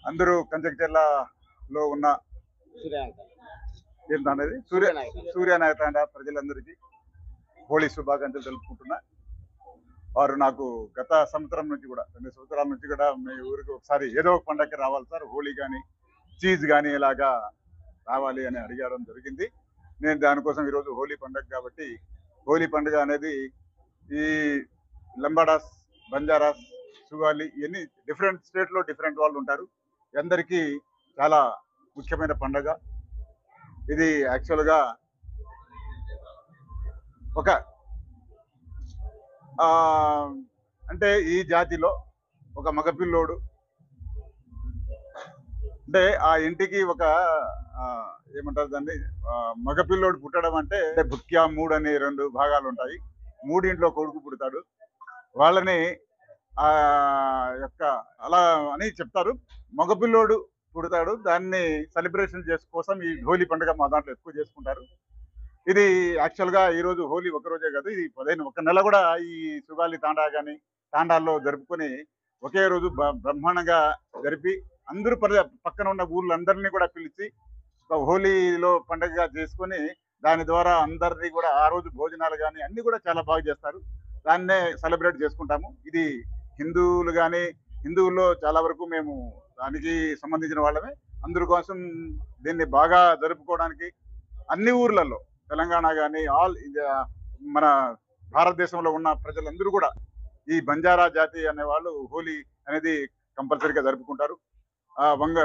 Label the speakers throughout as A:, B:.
A: అందరూ కంచక్చర్లలో ఉన్న ఏంటనేది సూర్యనాయక తండా ప్రజలందరికీ హోళీ శుభాకాంక్షలు తెలుపుకుంటున్నా. వారు నాకు గత సంవత్సరం నుంచి కూడా 2 సంవత్సరాల నుంచి కూడా మీ ఊరికి ఒకసారి ఏదో ఒక పండగకి రావాలి సార్, హోళీ కానీ చీజ్ కానీ ఇలాగా రావాలి అని అడిగడం జరిగింది. నేను దానికోసం ఈరోజు హోళీ పండుగ కాబట్టి హోళీ పండుగ అనేది ఈ లంబాడాస్, బంజారాస్, సుగాలి ఇవన్నీ డిఫరెంట్ స్టేట్లో డిఫరెంట్ వాళ్ళు ఉంటారు. అందరికీ చాలా ముఖ్యమైన పండుగ ఇది. యాక్చువల్గా ఒక అంటే ఈ జాతిలో ఒక మగపిల్లోడు అంటే ఆ ఇంటికి ఒక ఏమంటారు దాన్ని, మగపిల్లోడు పుట్టడం అంటే భుక్యా 3 అని 2 భాగాలు ఉంటాయి. 3 ఇంట్లో కొడుకు పుడతాడు. వాళ్ళని ఆ యొక్క అలా అని చెప్తారు. మగపిల్లోడు పుడతాడు, దాన్ని సెలబ్రేషన్ కోసం ఈ హోలీ పండుగ మా దాంట్లో ఎక్కువ చేసుకుంటారు. ఇది యాక్చువల్గా ఈరోజు హోలీ ఒక రోజే కాదు, ఇది 1 నెల కూడా ఈ సుగాలి తాండా కానీ తాండాల్లో జరుపుకొని ఒకే రోజు బ్రహ్మాండంగా జరిపి అందరూ పక్కన ఉన్న ఊర్లందరినీ కూడా పిలిచి హోలీలో పండుగగా చేసుకొని దాని ద్వారా అందరినీ కూడా ఆ రోజు భోజనాలు కానీ అన్ని కూడా చాలా బాగా చేస్తారు. దాన్నే సెలబ్రేట్ చేసుకుంటాము. ఇది హిందువులు కానీ హిందువుల్లో చాలా వరకు మేము దానికి సంబంధించిన వాళ్ళమే. అందరి కోసం దీన్ని బాగా జరుపుకోవడానికి అన్ని ఊర్లలో తెలంగాణ కానీ మన భారతదేశంలో ఉన్న ప్రజలందరూ కూడా ఈ బంజారా జాతి అనే వాళ్ళు హోలీ అనేది కంపల్సరీగా జరుపుకుంటారు.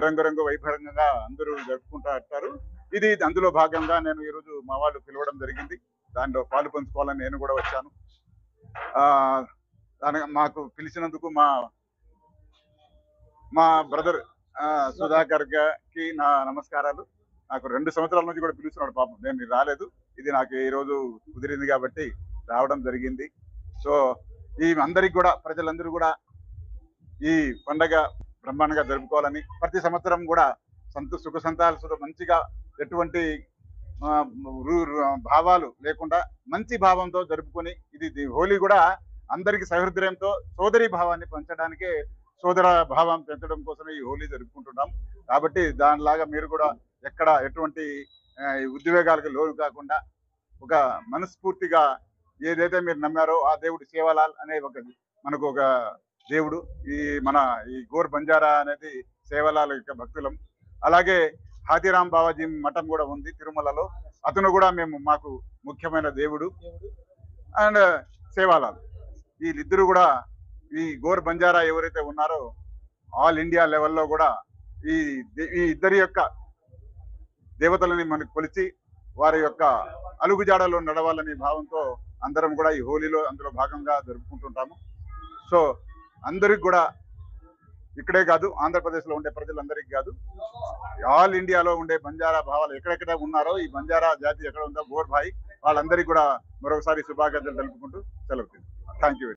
A: రంగురంగు వైభవంగా అందరూ జరుపుకుంటారు. ఇది అందులో భాగంగా నేను ఈరోజు మా వాళ్ళు పిలవడం జరిగింది. దానిలో పాలు పంచుకోవాలని నేను కూడా వచ్చాను. మాకు పిలిచినందుకు మా బ్రదర్ సుధాకర్ కి నా నమస్కారాలు. నాకు 2 సంవత్సరాల నుంచి కూడా పిలుస్తున్నాడు, పాపం నేను రాలేదు. ఇది నాకు ఈ రోజు కుదిరింది కాబట్టి రావడం జరిగింది. సో ఈ అందరికి కూడా ప్రజలందరూ కూడా ఈ పండగ బ్రహ్మాండంగా జరుపుకోవాలని, ప్రతి సంవత్సరం కూడా సుఖ సంతాలతో మంచిగా ఎటువంటి భావాలు లేకుండా మంచి భావంతో జరుపుకొని ఇది హోలీ కూడా అందరికి సహృదయంతో సోదరి భావాన్ని పంచడానికే, సోదర భావం పెంచడం కోసమే ఈ హోలీ జరుపుకుంటున్నాం. కాబట్టి దానిలాగా మీరు కూడా ఎక్కడ ఎటువంటి ఉద్వేగాలకు లోను కాకుండా ఒక మనస్ఫూర్తిగా ఏదైతే మీరు నమ్మారో ఆ దేవుడు సేవాలాల్ అనే మనకు ఒక దేవుడు, ఈ గోర్ బంజారా అనేది సేవాలాల్ యొక్క భక్తులం. అలాగే హాతీరామ్ బాబాజీ మఠం కూడా ఉంది తిరుమలలో, అతను కూడా మాకు ముఖ్యమైన దేవుడు. అండ్ సేవాలాల్, వీళ్ళిద్దరూ కూడా ఈ గోర్ బంజారా ఎవరైతే ఉన్నారో ఆల్ ఇండియా లెవెల్లో కూడా ఈ ఇద్దరి యొక్క దేవతలని మనకు కొలిచి వారి యొక్క అలుగుజాడలో నడవాలనే భావంతో అందరం కూడా ఈ హోలీలో అందులో భాగంగా జరుపుకుంటుంటాము. సో అందరికి కూడా ఇక్కడే కాదు, ఆంధ్రప్రదేశ్లో ఉండే ప్రజలందరికీ కాదు, ఆల్ ఇండియాలో ఉండే బంజారా భావాలు ఎక్కడెక్కడ ఉన్నారో ఈ బంజారా జాతి ఎక్కడ ఉందో గోర్ భాయ్ వాళ్ళందరికీ కూడా మరొకసారి శుభాకాంక్షలు తెలుపుకుంటూ సెలవు. Thank you.